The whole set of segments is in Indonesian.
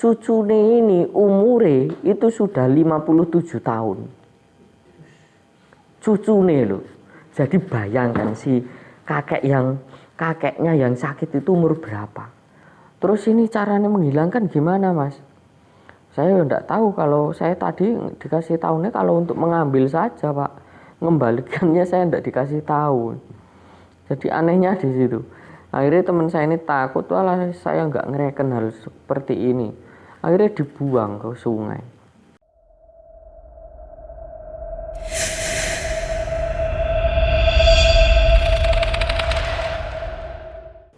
cucune ini umure itu sudah 57 tahun. Cucune loh. Jadi bayangkan si kakeknya yang sakit itu umur berapa. Terus ini caranya menghilangkan gimana, Mas? Saya enggak tahu, kalau saya tadi dikasih tahunya kalau untuk mengambil saja, Pak. Mengembalikannya saya enggak dikasih tahu. Jadi anehnya di situ. Akhirnya teman saya ini takut, walah saya enggak ngereken hal seperti ini. Akhirnya dibuang ke sungai.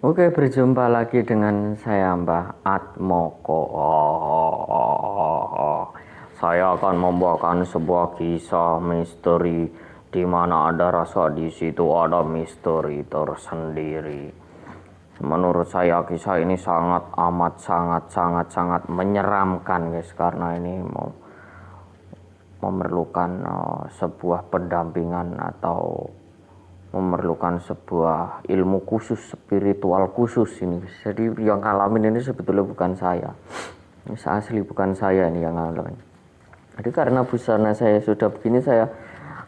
Oke, berjumpa lagi dengan saya Mbah Atmoko. Saya akan membawakan sebuah kisah misteri di mana ada rasa di situ ada misteri tersendiri. Menurut saya kisah ini sangat menyeramkan, guys, karena ini memerlukan sebuah pendampingan atau memerlukan sebuah ilmu khusus, spiritual khusus ini. Jadi yang ngalamin ini sebetulnya bukan saya. Ini asli bukan saya ini yang ngalamin. Jadi karena busana saya sudah begini, saya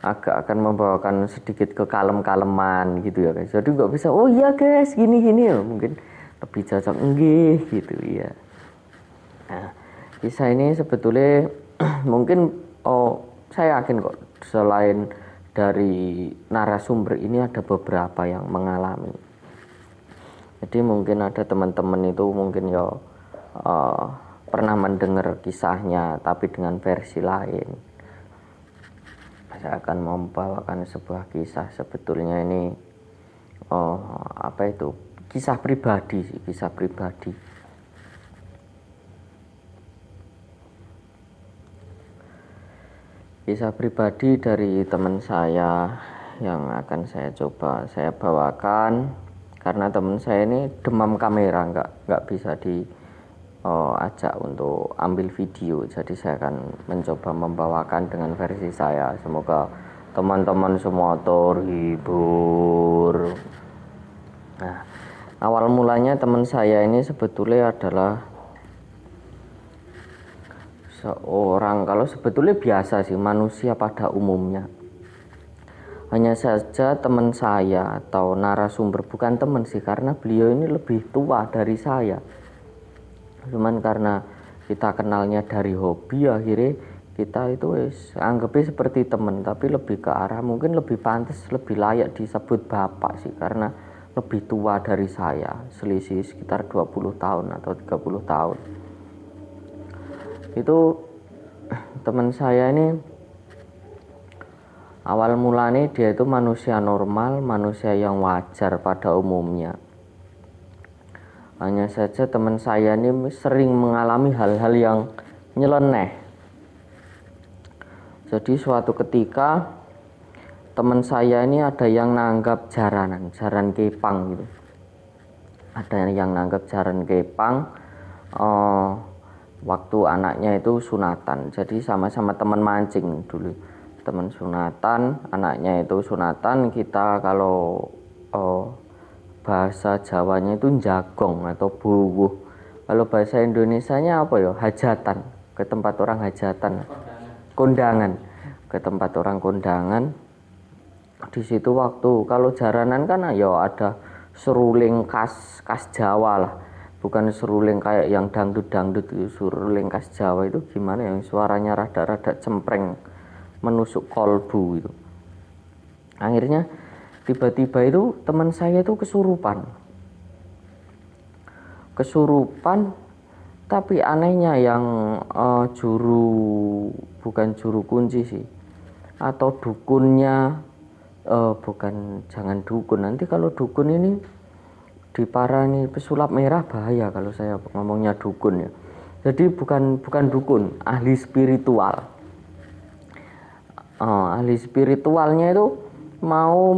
agak akan membawakan sedikit kekalem-kaleman gitu ya, guys. Jadi nggak bisa, oh iya guys, gini-gini ya. Mungkin lebih cocok enggih gitu ya. Nah, kisah ini sebetulnya mungkin saya yakin kok selain dari narasumber ini ada beberapa yang mengalami. Jadi mungkin ada teman-teman itu mungkin ya pernah mendengar kisahnya tapi dengan versi lain. Saya akan membawakan sebuah kisah, sebetulnya ini kisah pribadi. Kisah pribadi dari teman saya yang akan saya bawakan, karena teman saya ini demam kamera, nggak bisa diajak untuk ambil video. Jadi saya akan mencoba membawakan dengan versi saya. Semoga teman-teman semua terhibur. Nah, awal mulanya teman saya ini sebetulnya adalah seorang, kalau sebetulnya biasa sih, manusia pada umumnya. Hanya saja teman saya atau narasumber, bukan teman sih, karena beliau ini lebih tua dari saya. Cuman karena kita kenalnya dari hobi, akhirnya kita itu anggapnya seperti teman, tapi lebih ke arah mungkin lebih pantas, lebih layak disebut bapak sih, karena lebih tua dari saya, selisih sekitar 20 tahun atau 30 tahun. Itu teman saya ini awal mulanya dia itu manusia normal, manusia yang wajar pada umumnya. Hanya saja teman saya ini sering mengalami hal-hal yang nyeleneh. Jadi suatu ketika teman saya ini ada yang nanggap jaran kepang gitu. Ada yang nanggap jaran kepang waktu anaknya itu sunatan. Jadi sama-sama teman mancing dulu, teman sunatan, anaknya itu sunatan. Kita kalau bahasa Jawanya itu jagong atau buwuh. Kalau bahasa Indonesianya apa ya? Hajatan, ke tempat orang hajatan. Kondangan, ke tempat orang kondangan. Di situ waktu kalau jaranan kan ya ada seruling khas Jawa lah. Bukan seruling kayak yang dangdut itu. Seruling khas Jawa itu gimana, yang suaranya rada-rada cempreng, menusuk kolbu itu. Akhirnya tiba-tiba itu teman saya itu kesurupan, tapi anehnya yang bukan juru kunci sih, atau dukunnya, jangan dukun, nanti kalau dukun ini diparani pesulap merah, bahaya kalau saya ngomongnya dukun ya. Jadi bukan dukun, ahli spiritual. Ahli spiritualnya itu mau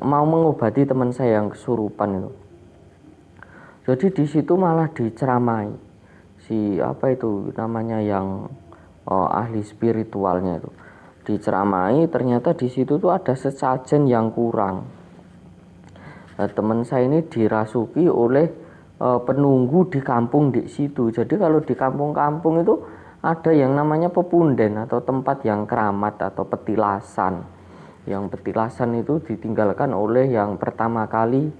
mengobati teman saya yang kesurupan itu. Jadi di situ malah diceramai si yang ahli spiritualnya itu. Diceramai, ternyata di situ tuh ada sesajen yang kurang. Teman saya ini dirasuki oleh penunggu di kampung di situ. Jadi kalau di kampung-kampung itu ada yang namanya pepunden atau tempat yang keramat atau petilasan. Yang petilasan itu ditinggalkan oleh yang pertama kali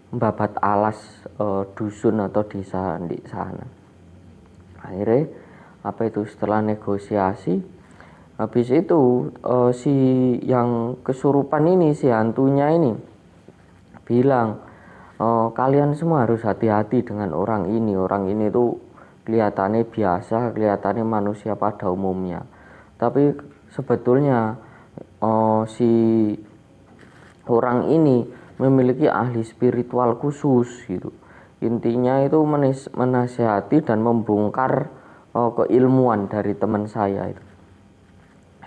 membabat alas dusun atau desa di sana. Akhirnya setelah negosiasi, habis itu si yang kesurupan ini, si hantunya ini bilang, kalian semua harus hati-hati dengan orang ini. Orang ini tuh kelihatannya biasa, kelihatannya manusia pada umumnya, tapi sebetulnya si orang ini memiliki ahli spiritual khusus gitu. Intinya itu menasihati dan membongkar keilmuan dari teman saya itu.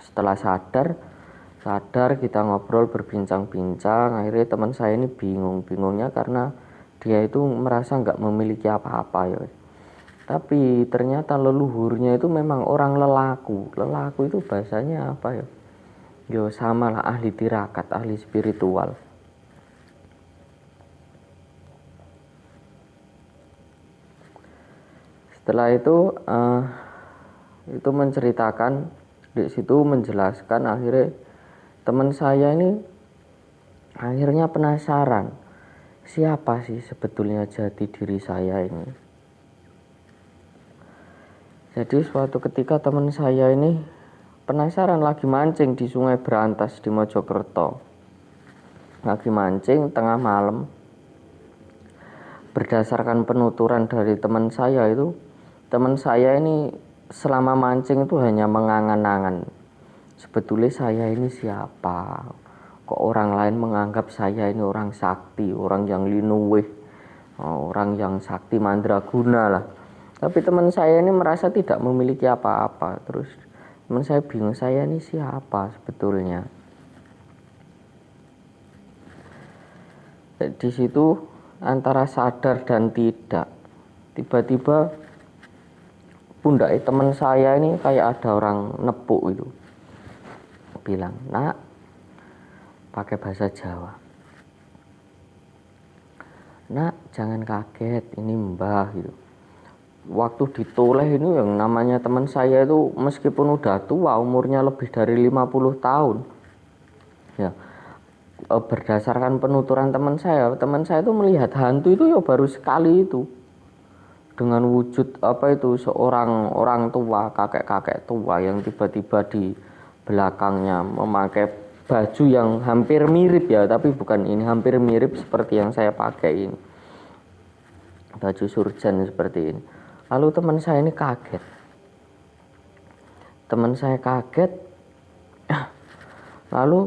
Setelah sadar kita ngobrol berbincang-bincang, akhirnya teman saya ini bingungnya karena dia itu merasa nggak memiliki apa-apa ya. Tapi ternyata leluhurnya itu memang orang lelaku itu bahasanya apa ya? Yo sama lah, ahli tirakat, ahli spiritual. Setelah itu menceritakan di situ, menjelaskan, akhirnya teman saya ini akhirnya penasaran, siapa sih sebetulnya jati diri saya ini. Jadi suatu ketika teman saya ini penasaran, lagi mancing di Sungai Berantas di Mojokerto. Lagi mancing tengah malam. Berdasarkan penuturan dari teman saya ini selama mancing itu hanya mengangan-angan, sebetulnya saya ini siapa, kok orang lain menganggap saya ini orang sakti, orang yang linuwih, orang yang sakti mandraguna lah. Tapi teman saya ini merasa tidak memiliki apa-apa. Terus teman saya bingung, saya ini siapa sebetulnya. Di situ antara sadar dan tidak, tiba-tiba pundak teman saya ini kayak ada orang nepuk itu, bilang, "Nak," pakai bahasa Jawa, "Nak, jangan kaget, ini Mbah," gitu. Waktu ditoleh ini yang namanya teman saya itu meskipun udah tua, umurnya lebih dari 50 tahun ya, berdasarkan penuturan teman saya itu melihat hantu itu ya baru sekali itu, dengan wujud seorang orang tua, kakek tua yang tiba-tiba di belakangnya memakai baju yang hampir mirip ya, tapi bukan ini, hampir mirip seperti yang saya pakai ini, baju surjan seperti ini. Lalu teman saya ini kaget. Lalu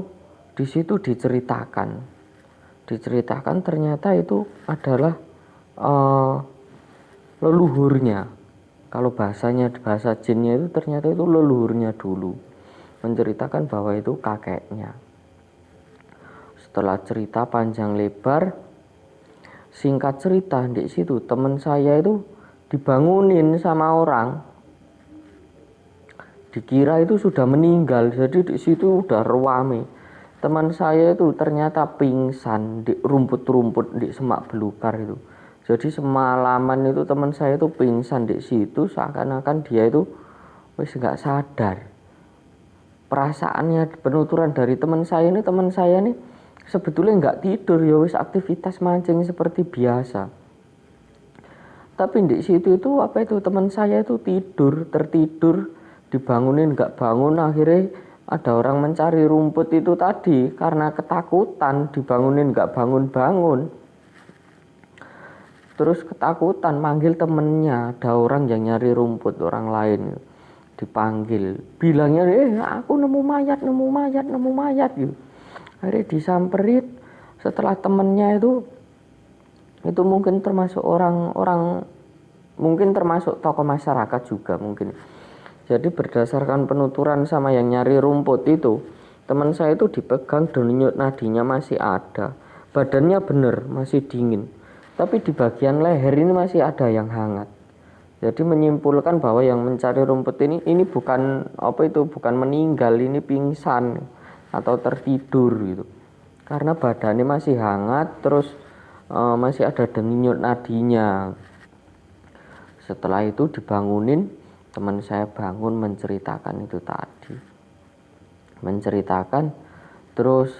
di situ diceritakan ternyata itu adalah leluhurnya. Kalau bahasa jinnya itu ternyata itu leluhurnya dulu, menceritakan bahwa itu kakeknya. Setelah cerita panjang lebar, singkat cerita, di situ teman saya itu dibangunin sama orang, dikira itu sudah meninggal. Jadi di situ udah rame. Teman saya itu ternyata pingsan di rumput-rumput di semak belukar itu. Jadi semalaman itu teman saya itu pingsan di situ, seakan-akan dia itu wis nggak sadar. Perasaannya, penuturan dari teman saya ini sebetulnya nggak tidur ya, wis aktivitas mancing seperti biasa. Tapi di situ itu teman saya itu tertidur, dibangunin nggak bangun. Akhirnya ada orang mencari rumput itu tadi, karena ketakutan dibangunin nggak bangun-bangun. Terus ketakutan manggil temennya, ada orang yang nyari rumput, orang lain dipanggil, bilangnya aku nemu mayat gitu. Akhirnya disamperin. Setelah temennya itu mungkin termasuk orang mungkin termasuk tokoh masyarakat juga mungkin. Jadi berdasarkan penuturan sama yang nyari rumput itu, teman saya itu dipegang, denyut nadinya masih ada, badannya bener masih dingin, tapi di bagian leher ini masih ada yang hangat. Jadi menyimpulkan bahwa yang mencari rumput ini bukan bukan meninggal, ini pingsan atau tertidur gitu, karena badannya masih hangat, terus masih ada denyut nadinya. Setelah itu dibangunin, teman saya bangun menceritakan itu tadi. Menceritakan terus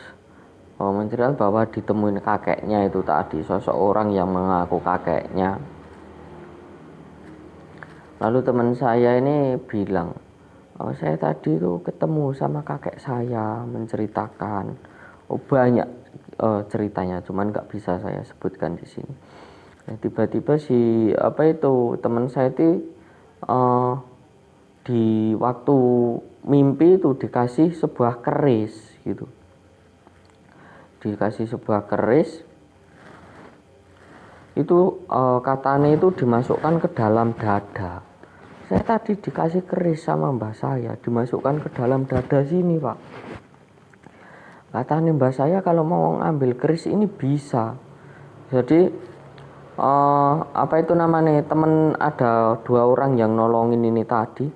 menceritakan bahwa ditemuin kakeknya itu tadi, sosok orang yang mengaku kakeknya. Lalu teman saya ini bilang, saya tadi itu ketemu sama kakek saya, menceritakan banyak ceritanya, cuman nggak bisa saya sebutkan di sini. Tiba-tiba teman saya itu di waktu mimpi itu dikasih sebuah keris gitu, dikasih sebuah keris itu, katanya itu dimasukkan ke dalam dada. Saya tadi dikasih keris sama mbah saya, dimasukkan ke dalam dada sini, Pak. Katanya mbah saya kalau mau ngambil keris ini bisa. Jadi teman ada 2 orang yang nolongin ini tadi.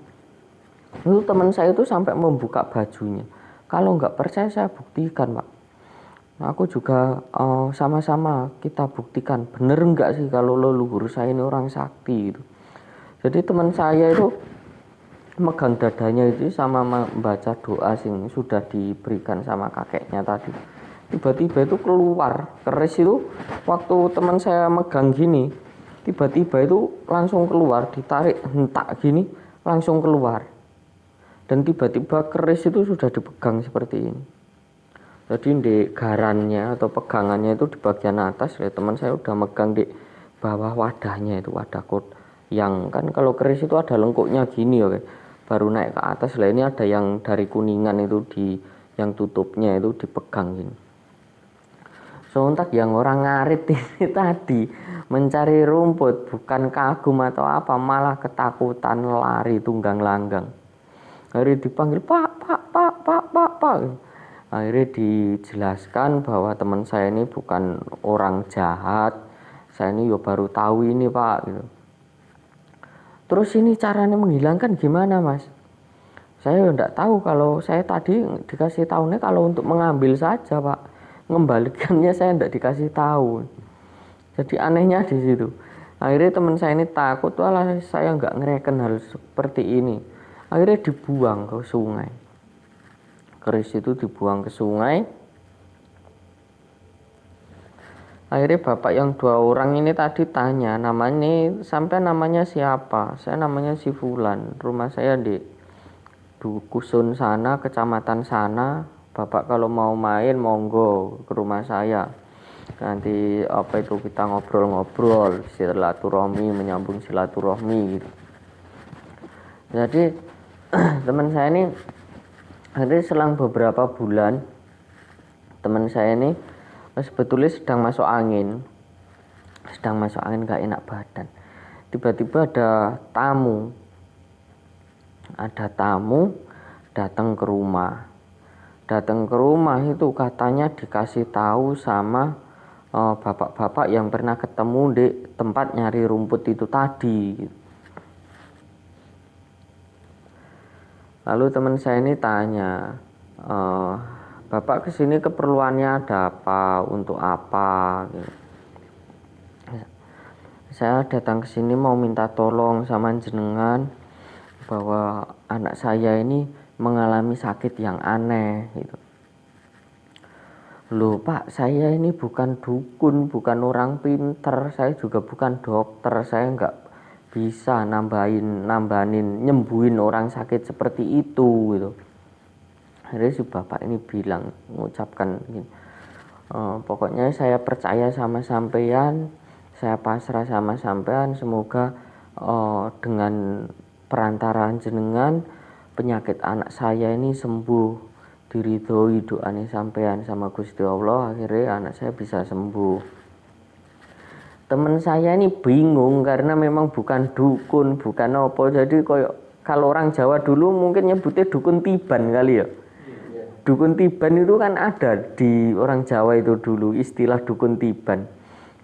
Itu teman saya itu sampai membuka bajunya. Kalau nggak percaya saya buktikan, Pak. Aku juga sama-sama kita buktikan bener nggak sih kalau leluhur saya ini orang sakti gitu. Jadi teman saya itu megang dadanya itu sama membaca doa sing sudah diberikan sama kakeknya tadi. Tiba-tiba itu keluar keris itu, waktu teman saya megang gini, tiba-tiba itu langsung keluar, ditarik hentak gini langsung keluar. Dan tiba-tiba keris itu sudah dipegang seperti ini. Jadi di garannya atau pegangannya itu di bagian atas, ya teman saya udah megang di bawah wadahnya itu, wadah kod yang kan kalau keris itu ada lengkuknya gini, oke, baru naik ke atas. Lah ini ada yang dari kuningan itu di yang tutupnya itu dipegang gini. Sontak yang orang ngarit ini tadi mencari rumput, bukan kagum atau apa, malah ketakutan lari tunggang langgang. Akhirnya dipanggil pak. Akhirnya dijelaskan bahwa teman saya ini bukan orang jahat, saya ini baru tahu ini, Pak gitu. Terus ini caranya menghilangkan gimana, Mas? Saya enggak tahu, kalau saya tadi dikasih tahunya kalau untuk mengambil saja, Pak. Mengembalikannya saya enggak dikasih tahu. Jadi anehnya di situ. Akhirnya teman saya ini takut, walah saya enggak ngereken hal seperti ini. Akhirnya dibuang ke sungai. Keris itu dibuang ke sungai. Akhirnya bapak yang 2 orang ini tadi tanya, namanya siapa? Saya namanya si Fulan, rumah saya di Dukusun sana, kecamatan sana. Bapak kalau mau main monggo ke rumah saya, nanti kita ngobrol-ngobrol, silaturahmi, menyambung silaturahmi gitu. Jadi teman saya ini, akhirnya selang beberapa bulan, teman saya ini sebetulnya sedang masuk angin gak enak badan. Tiba-tiba ada tamu datang ke rumah itu, katanya dikasih tahu sama bapak-bapak yang pernah ketemu di tempat nyari rumput itu tadi gitu. Lalu teman saya ini tanya, Bapak kesini keperluannya ada apa, untuk apa gitu. Saya datang kesini mau minta tolong sama jenengan, bahwa anak saya ini mengalami sakit yang aneh gitu. Loh Pak, saya ini bukan dukun, bukan orang pinter, saya juga bukan dokter, saya enggak bisa nambahin nyembuhin orang sakit seperti itu gitu. Akhirnya si bapak ini bilang, mengucapkan gini, pokoknya saya percaya sama sampean, saya pasrah sama sampean, semoga dengan perantaraan jenengan penyakit anak saya ini sembuh, diridhoi doanya sampean sama Gusti Allah, akhirnya anak saya bisa sembuh. Teman saya ini bingung karena memang bukan dukun, bukan apa. Jadi kalau orang Jawa dulu mungkin nyebutnya dukun tiban kali ya. Dukun tiban itu kan ada di orang Jawa itu dulu, istilah dukun tiban.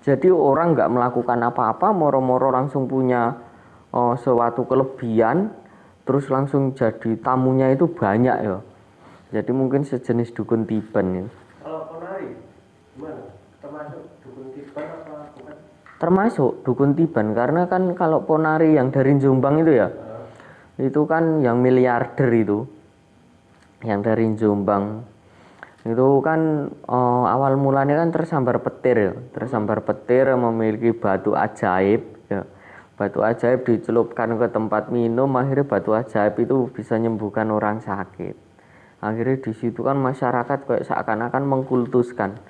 Jadi orang nggak melakukan apa-apa, moro-moro langsung punya suatu kelebihan, terus langsung jadi tamunya itu banyak ya. Jadi mungkin sejenis dukun tiban ya. Kalau penari gimana? Termasuk dukun tiban apa bukan? termasuk dukun tiban, karena kan kalau ponari yang dari Jombang itu ya, itu kan yang miliarder itu, yang dari Jombang itu kan awal mulanya kan tersambar petir ya, tersambar petir memiliki batu ajaib ya. Batu ajaib dicelupkan ke tempat minum, akhirnya batu ajaib itu bisa menyembuhkan orang sakit. Akhirnya di situ kan masyarakat kayak seakan-akan mengkultuskan.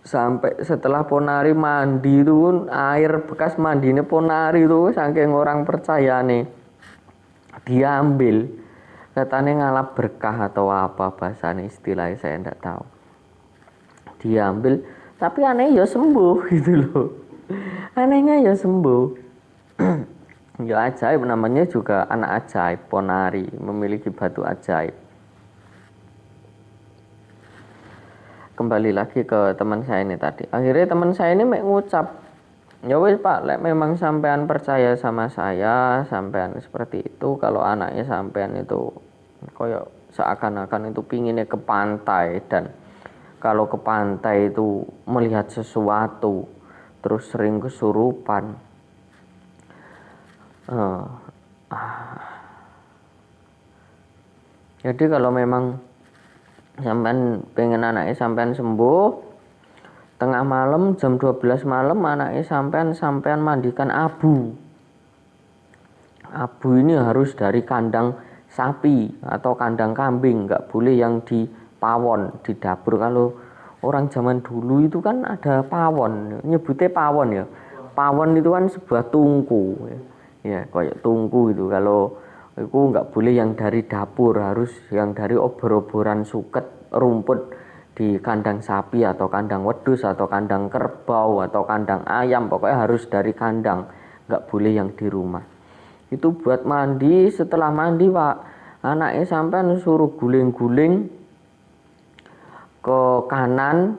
Sampai setelah ponari mandi itu pun air bekas mandinya ponari itu saking orang percaya nih diambil, katanya ngalap berkah atau apa bahasanya, istilahnya saya enggak tahu, diambil tapi aneh ya sembuh gitu loh. Anehnya ya sembuh. Ya ajaib, namanya juga anak ajaib, ponari memiliki batu ajaib. Kembali lagi ke teman saya ini tadi. Akhirnya teman saya ini mengucap, ya wis Pak, lek memang sampean percaya sama saya, sampean seperti itu, kalau anaknya sampean itu koyo seakan-akan itu pinginnya ke pantai, dan kalau ke pantai itu melihat sesuatu terus sering kesurupan. Jadi kalau memang sampean pengen anaknya sampean sembuh, tengah malam jam 12 malam anaknya sampean mandikan abu. Abu ini harus dari kandang sapi atau kandang kambing, nggak boleh yang di pawon, di dapur. Kalau orang zaman dulu itu kan ada pawon, nyebutnya pawon ya. Pawon itu kan sebuah tungku ya, kayak tungku itu. Kalau itu nggak boleh yang dari dapur, harus yang dari obor-oboran suket rumput di kandang sapi atau kandang wedus atau kandang kerbau atau kandang ayam, pokoknya harus dari kandang, nggak boleh yang di rumah. Itu buat mandi. Setelah mandi Pak, anaknya sampean suruh guling-guling ke kanan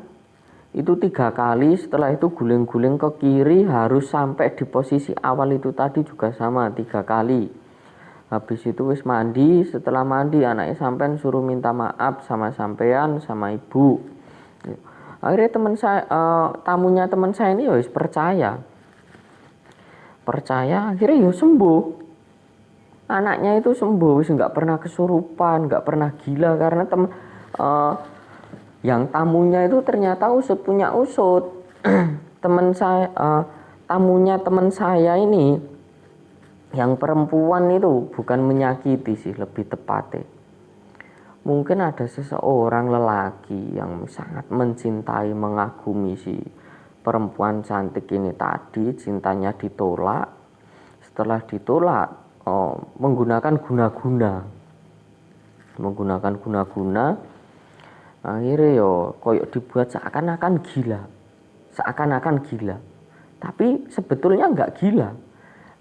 itu 3 kali, setelah itu guling-guling ke kiri, harus sampai di posisi awal itu tadi juga sama 3 kali. Habis itu wis mandi, setelah mandi anaknya sampean suruh minta maaf sama sampean sama ibu. Akhirnya teman saya, tamunya teman saya ini ya wis percaya, akhirnya ya sembuh. Anaknya itu sembuh, wis nggak pernah kesurupan, nggak pernah gila, karena yang tamunya itu ternyata usut punya usut. Teman saya, tamunya teman saya ini yang perempuan itu bukan menyakiti sih, lebih tepatnya mungkin ada seseorang lelaki yang sangat mencintai, mengagumi si perempuan cantik ini tadi. Cintanya ditolak. Setelah ditolak, menggunakan guna-guna, akhirnya yo koyok dibuat seakan-akan gila, tapi sebetulnya nggak gila,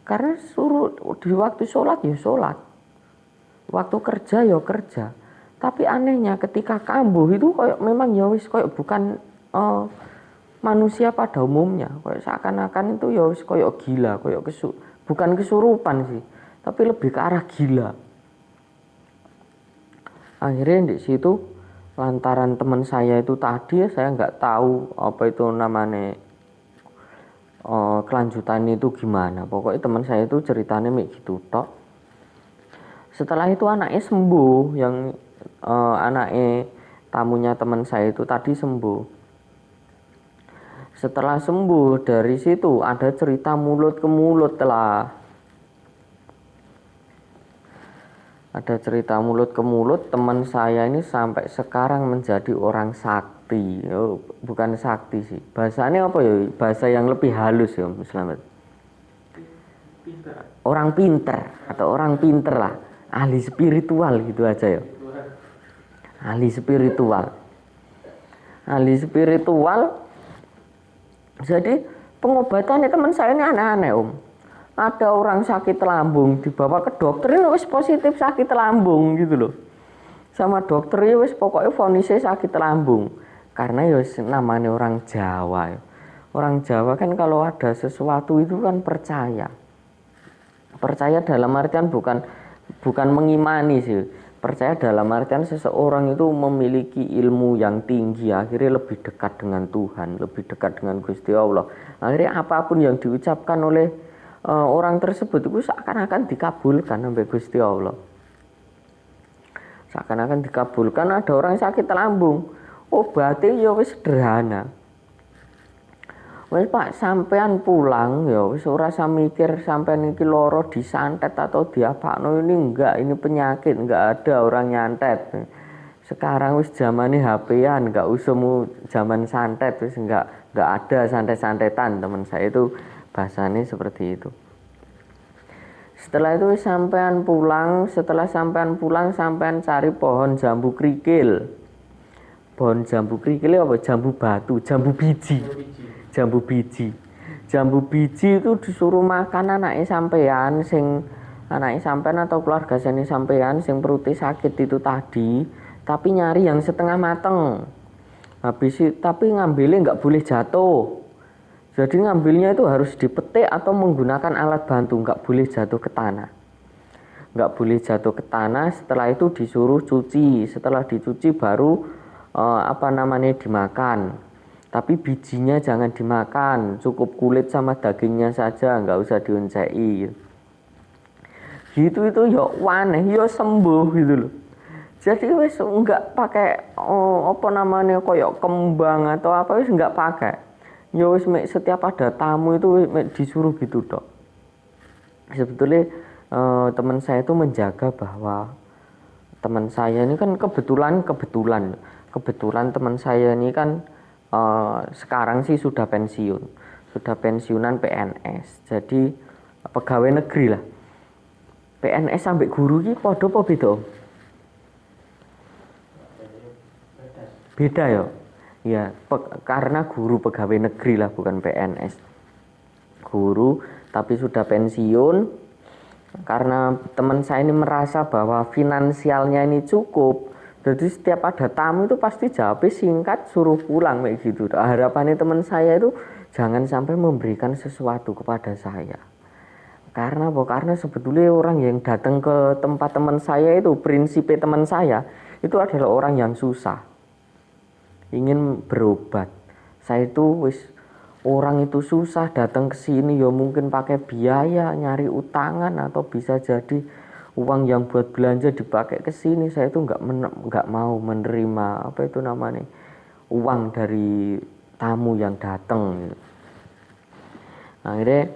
karena suruh di waktu sholat ya sholat, waktu kerja ya kerja. Tapi anehnya ketika kambuh itu koyok memang ya wis koyok bukan manusia pada umumnya, koyok seakan-akan itu ya wis koyok gila, koyok bukan kesurupan sih, tapi lebih ke arah gila. Akhirnya di situ, lantaran teman saya itu tadi, saya nggak tahu apa itu namanya, kelanjutan itu gimana. Pokoknya teman saya itu ceritanya kayak gitu tok. Setelah itu anaknya sembuh, yang anaknya tamunya teman saya itu tadi sembuh. Setelah sembuh dari situ ada cerita mulut ke mulut lah. Ada cerita mulut ke mulut, teman saya ini sampai sekarang menjadi orang sakti. Bukan sakti sih, bahasanya apa ya, bahasa yang lebih halus ya Mas Slamet. Orang pinter atau orang pinter lah, ahli spiritual gitu aja ya. Ahli spiritual. Jadi pengobatannya teman saya ini aneh-aneh Om. Ada orang sakit lambung dibawa ke dokter, wis positif sakit lambung gitu loh. Sama dokter wis pokoknya vonisnya sakit lambung. Karena ya namanya orang Jawa. Orang Jawa kan kalau ada sesuatu itu kan percaya. Percaya dalam artian bukan mengimani sih, Percaya dalam artian seseorang itu memiliki ilmu yang tinggi, akhirnya lebih dekat dengan Tuhan, lebih dekat dengan Gusti Allah. Akhirnya apapun yang diucapkan oleh orang tersebut itu seakan-akan dikabulkan oleh Gusti Allah. Seakan-akan dikabulkan. Ada orang sakit lambung, obatnya ya wis sederhana. Wis Pak, sampean pulang ya wis ora usah mikir sampean iki loro disantet atau diapakno, ini enggak, ini penyakit, enggak ada orang nyantet. Sekarang wis zamane HP-an, enggak usah zaman santet, wis enggak ada santet-santetan. Teman saya itu bahasanya seperti itu. Setelah itu sampean pulang, sampean cari pohon jambu krikil. Pohon jambu krikil apa? Jambu batu, jambu biji. Jambu biji itu disuruh makan anaknya sampean atau keluarga sampean sing perutnya sakit itu tadi, tapi nyari yang setengah mateng. Tapi ngambilnya nggak boleh jatuh. Jadi ngambilnya itu harus dipetik atau menggunakan alat bantu, nggak boleh jatuh ke tanah. Setelah itu disuruh cuci. Setelah dicuci baru dimakan. Tapi bijinya jangan dimakan, cukup kulit sama dagingnya saja, nggak usah dioncei. Gitu itu ya waneh, ya sembuh gitu loh. Jadi wis nggak pakai koyok kembang atau apa, wis nggak pakai. Ya wis setiap ada tamu itu disuruh gitu dok. Sebetulnya teman saya itu menjaga bahwa teman saya ini kan kebetulan teman saya ini kan sekarang sih sudah pensiunan PNS, jadi pegawai negeri lah. PNS sampai guru ki podo apa beda? Beda ya. Ya, karena guru pegawai negeri lah, bukan PNS. Guru tapi sudah pensiun. Karena teman saya ini merasa bahwa finansialnya ini cukup, jadi setiap ada tamu itu pasti jawabnya singkat, suruh pulang kayak gitu. Harapannya teman saya itu jangan sampai memberikan sesuatu kepada saya. Karena apa? Karena sebetulnya orang yang datang ke tempat teman saya itu, prinsipnya teman saya itu adalah orang yang susah, ingin berobat. Saya itu orang itu susah datang ke sini ya mungkin pakai biaya, nyari utangan, atau bisa jadi uang yang buat belanja dipakai ke sini. Saya itu nggak mau menerima uang dari tamu yang datang. Akhirnya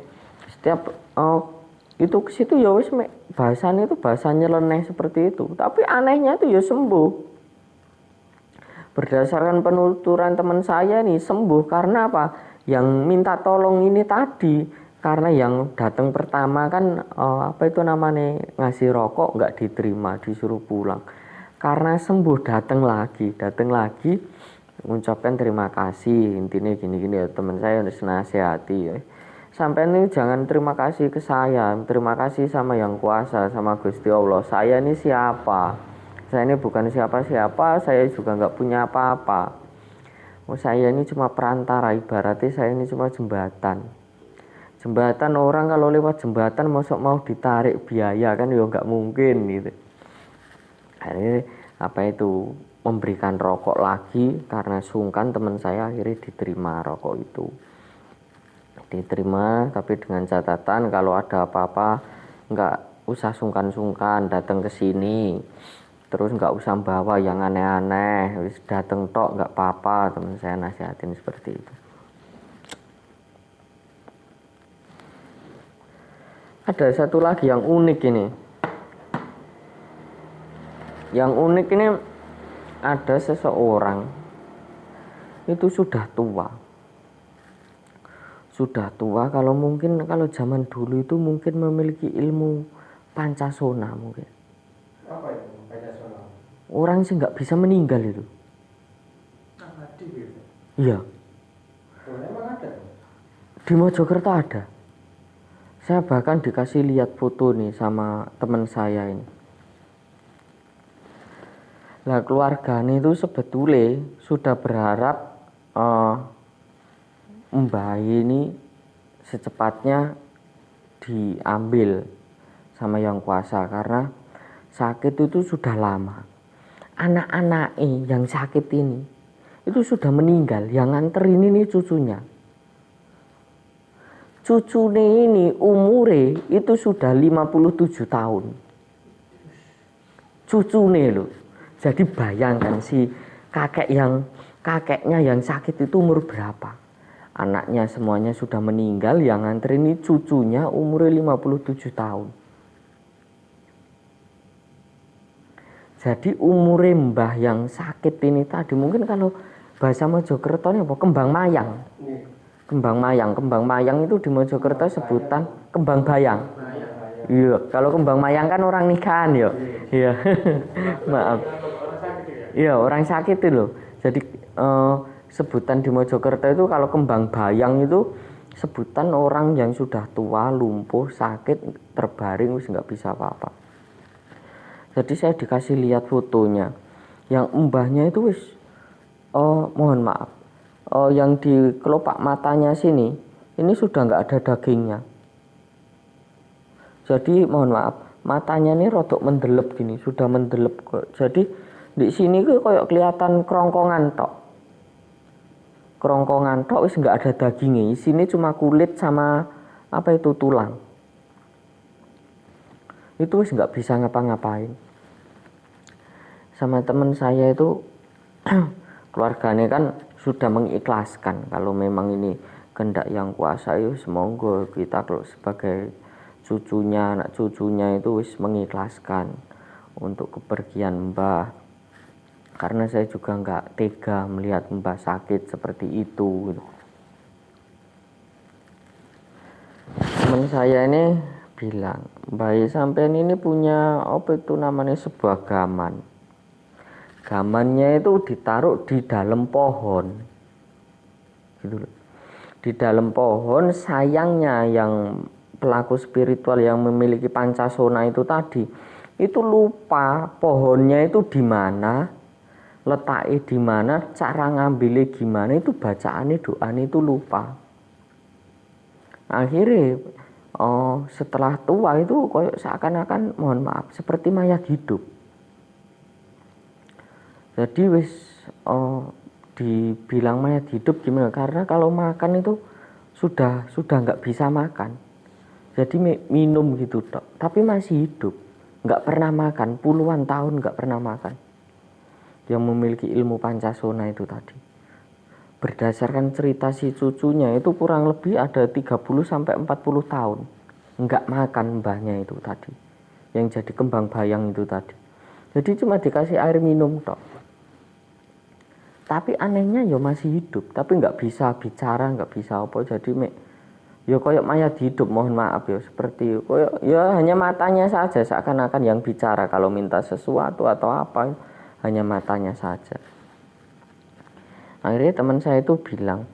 setiap itu ke situ ya wis bahasanya itu bahasa nyeleneh seperti itu. Tapi anehnya itu ya sembuh. Berdasarkan penuturan teman saya nih sembuh karena apa? Yang minta tolong ini tadi. Karena yang datang pertama kan ngasih rokok nggak diterima, disuruh pulang. Karena sembuh datang lagi mengucapkan terima kasih. Intinya gini ya, teman saya harus nasihati ya. Sampai ini jangan terima kasih ke saya, terima kasih sama yang kuasa, sama Gusti Allah. Saya ini siapa? Saya ini bukan siapa-siapa, saya juga nggak punya apa-apa. Saya ini cuma perantara, ibaratnya saya ini cuma jembatan. Orang kalau lewat jembatan mau ditarik biaya kan ya nggak mungkin gitu. Akhirnya memberikan rokok lagi karena sungkan teman saya, akhirnya diterima rokok itu. Diterima tapi dengan catatan kalau ada apa-apa nggak usah sungkan-sungkan datang ke sini. Terus nggak usah bawa yang aneh-aneh, wis datang tok nggak apa-apa. Teman saya nasihatin seperti itu. Ada satu lagi yang unik ini. Yang unik ini ada seseorang itu sudah tua. Kalau zaman dulu itu mungkin memiliki ilmu Pancasona mungkin. Apa itu Pancasona? Orang sih nggak bisa meninggal itu. Iya. Memang ada. Di Mojokerto ada. Saya bahkan dikasih lihat foto nih sama teman saya ini. Nah keluarganya itu sebetulnya sudah berharap Mbah ini secepatnya diambil sama yang kuasa, karena sakit itu sudah lama. Anak-anaknya yang sakit ini itu sudah meninggal. Yang nganterin ini cucunya. Cucunya ini umure itu sudah 57 tahun. Cucunya loh. Jadi bayangkan si kakeknya yang sakit itu umur berapa? Anaknya semuanya sudah meninggal, yang nganterin ini cucunya umurnya 57 tahun. Jadi umure mbah yang sakit ini tadi mungkin kalau bahasa Mojokerto ini apa? Kembang mayang. Kembang mayang itu di Mojokerto sebutan kembang bayang. Iya, kalau kembang mayang kan orang nikahan ya. Iya. Maaf. Iya, orang sakit itu loh. Jadi sebutan di Mojokerto itu kalau kembang bayang itu sebutan orang yang sudah tua, lumpuh, sakit, terbaring wis enggak bisa apa-apa. Jadi saya dikasih lihat fotonya. Yang mbahnya itu wis mohon maaf. Yang di kelopak matanya sini ini sudah enggak ada dagingnya. Jadi mohon maaf, matanya ini rodok mendelep gini, sudah mendelep. Jadi di sini tuh kayak kelihatan kerongkongan tok. Kerongkongan tok wis enggak ada dagingnya. Di sini cuma kulit sama apa itu tulang. Itu wis enggak bisa ngapa-ngapain. Sama teman saya itu keluarganya kan sudah mengikhlaskan kalau memang ini kehendak yang kuasa ya semoga kita kalau sebagai cucunya, anak cucunya itu wis mengikhlaskan untuk kepergian mbah. Karena saya juga enggak tega melihat mbah sakit seperti itu. Teman saya ini bilang, "Mbah sampean ini punya apa itu namanya sebuah gaman. Gamannya itu ditaruh di dalam pohon." Gitu loh. Di dalam pohon, sayangnya yang pelaku spiritual yang memiliki pancasona itu tadi itu lupa pohonnya itu di mana, letaknya di mana, cara ngambilnya gimana, itu bacaannya doanya itu lupa. Akhirnya setelah tua itu kayak seakan-akan mohon maaf seperti mayat hidup. Jadi wis dibilang mayat hidup gimana? Karena kalau makan itu sudah nggak bisa makan. Jadi minum gitu tok, tapi masih hidup. Nggak pernah makan, puluhan tahun nggak pernah makan. Yang memiliki ilmu pancasona itu tadi. Berdasarkan cerita si cucunya itu kurang lebih ada 30 sampai 40 tahun nggak makan mbahnya itu tadi. Yang jadi kembang bayang itu tadi. Jadi cuma dikasih air minum tok. Tapi anehnya ya masih hidup, tapi nggak bisa bicara, nggak bisa apa. Jadi ya koyok mayat hidup, mohon maaf ya, seperti koyok ya hanya matanya saja seakan-akan yang bicara kalau minta sesuatu atau apa, hanya matanya saja. Akhirnya teman saya itu bilang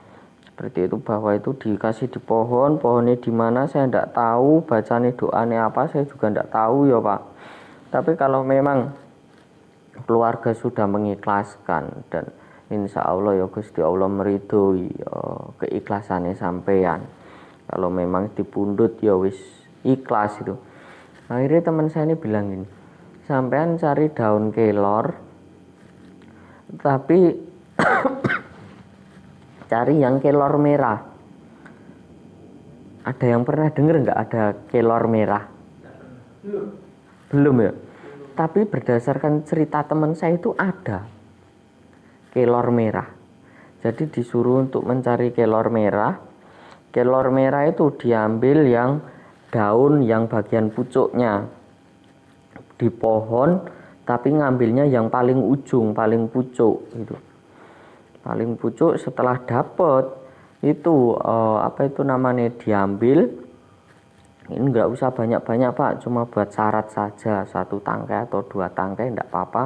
seperti itu, bahwa itu dikasih di pohonnya di mana saya enggak tahu, bacanya doanya apa saya juga enggak tahu ya Pak. Tapi kalau memang keluarga sudah mengikhlaskan dan insya Allah ya Gusti Allah meridhoi keikhlasannya sampean. Kalau memang dipundhut ya wis ikhlas itu. Akhirnya teman saya ini bilang gini, sampean cari daun kelor tapi cari yang kelor merah. Ada yang pernah dengar nggak ada kelor merah? Belum ya? Tapi berdasarkan cerita teman saya itu ada kelor merah. Jadi disuruh untuk mencari kelor merah. Kelor merah itu diambil yang daun yang bagian pucuknya di pohon, tapi ngambilnya yang paling ujung, paling pucuk gitu. Paling pucuk. Setelah dapet itu apa itu namanya diambil. Ini nggak usah banyak-banyak Pak, cuma buat syarat saja, 1 tangkai atau 2 tangkai enggak apa-apa.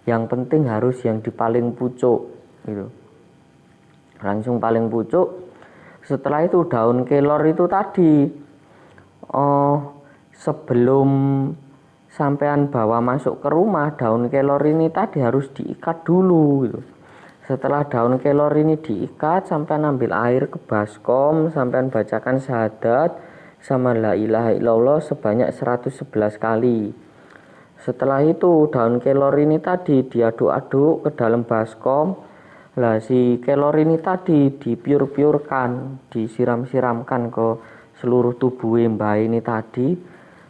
Yang penting harus yang di paling pucuk gitu. Langsung paling pucuk. Setelah itu daun kelor itu tadi sebelum sampean bawa masuk ke rumah, daun kelor ini tadi harus diikat dulu gitu. Setelah daun kelor ini diikat, sampean ambil air ke baskom, sampean bacakan syahadat sama la ilaha illallah sebanyak 111 kali. Setelah itu daun kelor ini tadi diaduk-aduk ke dalam baskom. Lah si kelor ini tadi dipiur-piurkan, disiram-siramkan ke seluruh tubuh mbah ini tadi.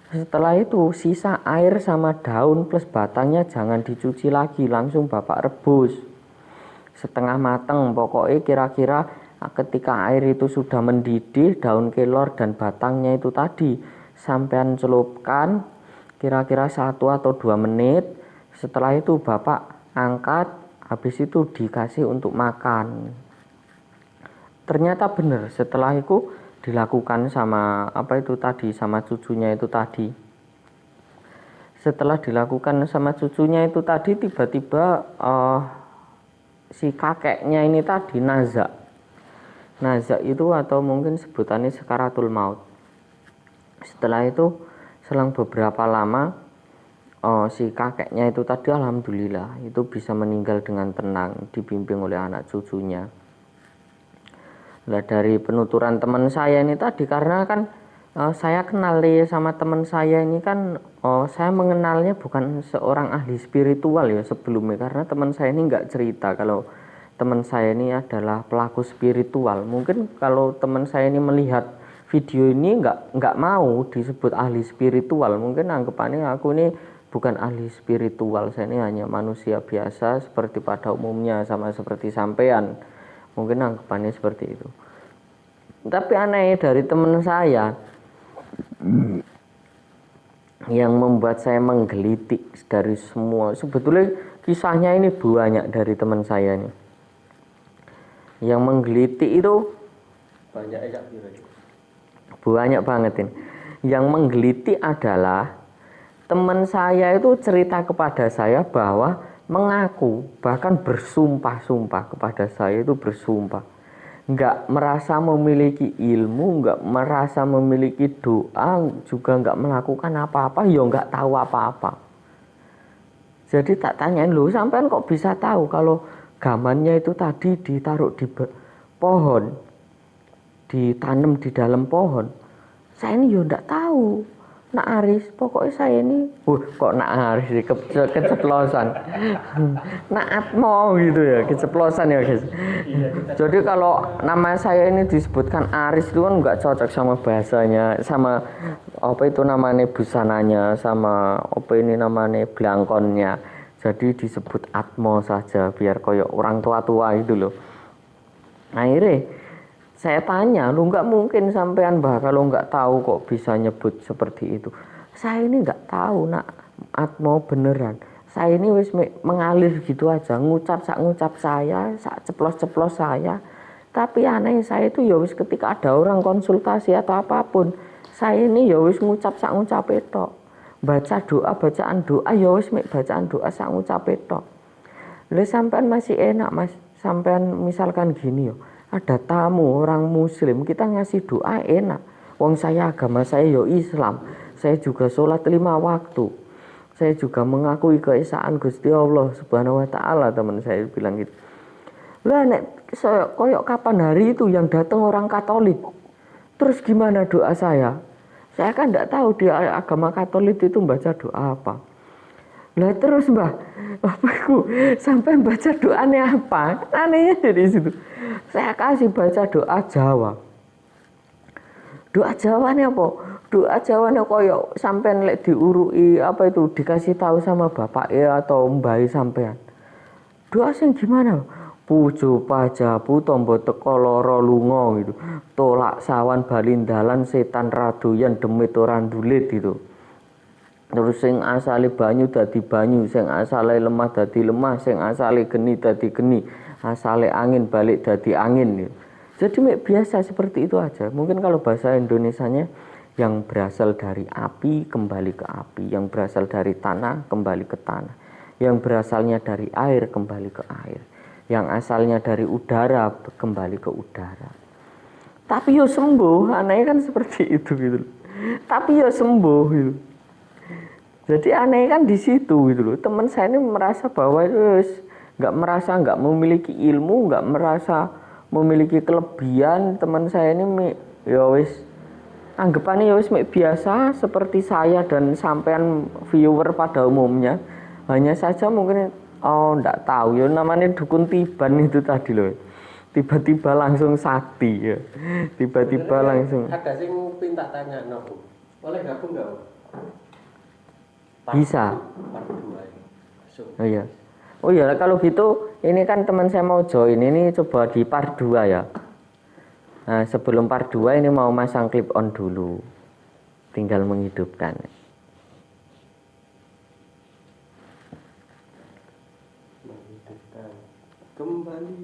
Setelah itu sisa air sama daun plus batangnya jangan dicuci lagi, langsung bapak rebus setengah mateng. Pokoknya kira-kira ketika air itu sudah mendidih, daun kelor dan batangnya itu tadi sampean celupkan kira-kira 1 atau 2 menit. Setelah itu bapak angkat, habis itu dikasih untuk makan. Ternyata benar, setelah itu dilakukan sama sama cucunya itu tadi. Setelah dilakukan sama cucunya itu tadi, tiba-tiba si kakeknya ini tadi nazak itu, atau mungkin sebutannya sekaratul maut. Setelah itu selang beberapa lama si kakeknya itu tadi alhamdulillah itu bisa meninggal dengan tenang, dibimbing oleh anak cucunya. Nah, dari penuturan teman saya ini tadi, karena kan saya kenal sama teman saya ini kan, saya mengenalnya bukan seorang ahli spiritual ya sebelumnya, karena teman saya ini nggak cerita kalau teman saya ini adalah pelaku spiritual. Mungkin kalau teman saya ini melihat video ini nggak mau disebut ahli spiritual, mungkin anggapannya aku ini bukan ahli spiritual, saya ini hanya manusia biasa seperti pada umumnya, sama seperti sampean. Mungkin anggapannya seperti itu. Tapi aneh dari teman saya yang membuat saya menggelitik dari semua, sebetulnya kisahnya ini banyak dari teman saya ini. Yang menggelitik itu banyak banget ini. Yang menggelitik adalah teman saya itu cerita kepada saya bahwa mengaku, bahkan bersumpah-sumpah kepada saya, itu bersumpah nggak merasa memiliki ilmu, nggak merasa memiliki doa, juga nggak melakukan apa-apa, ya nggak tahu apa-apa. Jadi tak tanyain, loh sampean kok bisa tahu kalau gamannya itu tadi ditaruh di pohon, ditanam di dalam pohon? Saya ini ya nggak tahu. Nak Aris, pokoknya saya ini, kok Nak Aris sih, keceplosan. Nak Atmo gitu ya, keceplosan ya guys. Jadi kalau nama saya ini disebutkan Aris itu kan nggak cocok sama bahasanya, sama apa itu namanya busananya, sama apa ini namanya belangkonnya. Jadi disebut Atmo saja, biar koyok orang tua-tua itu loh. Akhirnya saya tanya, lu nggak mungkin sampean bah kalau nggak tahu kok bisa nyebut seperti itu. Saya ini nggak tahu nak Atmo beneran. Saya ini wis mengalir gitu aja, ngucap saya, sak ceplos saya. Tapi aneh saya itu ya wis ketika ada orang konsultasi atau apapun, saya ini ya wis ngucap itu. Baca doa, bacaan doa ya wis bacaan doa sak ngucap itu. Lah sampean masih enak Mas, sampean misalkan gini yo. Ada tamu orang muslim, kita ngasih doa enak. Wong saya agama saya yo Islam. Saya juga sholat 5 waktu. Saya juga mengakui keesaan Gusti Allah Subhanahu wa taala, teman saya bilang gitu. Lah nek saya koyok kapan hari itu yang datang orang Katolik. Terus gimana doa saya? Saya kan enggak tahu di agama Katolik itu baca doa apa. Lah terus mbah, bapaku sampai baca doanya apa? Anehnya dari situ. Saya kasih baca doa Jawa. Doa Jawanya apa? Doa Jawanya koyo sampean lek diurui apa itu dikasih tahu sama bapak ya atau mbah sampean. Doa sing gimana? Pujo pajabu tombo teko loro lunga gitu. Tolak sawan balindalan setan radoyan demit ora ndulit gitu. Terus sing asale banyu dadi banyu, sing asale lemah dadi lemah, sing asale geni dadi geni, asale angin balik dadi angin. Jadi biasa seperti itu aja. Mungkin kalau bahasa Indonesianya yang berasal dari api kembali ke api, yang berasal dari tanah kembali ke tanah, yang berasalnya dari air kembali ke air, yang asalnya dari udara kembali ke udara. Tapi yo sembuh, anehnya kan seperti itu gitu. Tapi yo sembuh gitu. Jadi aneh kan di situ gitu loh. Teman saya ini merasa bahwa nggak memiliki ilmu, nggak merasa memiliki kelebihan. Teman saya ini ya wis anggapannya ya wis mek biasa seperti saya dan sampean viewer pada umumnya. Hanya saja mungkin enggak tahu ya namanya dukun tiban itu tadi loh. Tiba-tiba langsung sakti ya. Tiba-tiba Sebenarnya langsung ada sih minta tanya, no, boleh gabung nggak? bisa. Part 2 ya. So, Oh iya. Oh iya, kalau gitu ini kan teman saya mau join, ini coba di part 2 ya. Nah, sebelum part 2 ini mau masang clip on dulu. Tinggal menghidupkan. menghidupkan kembali.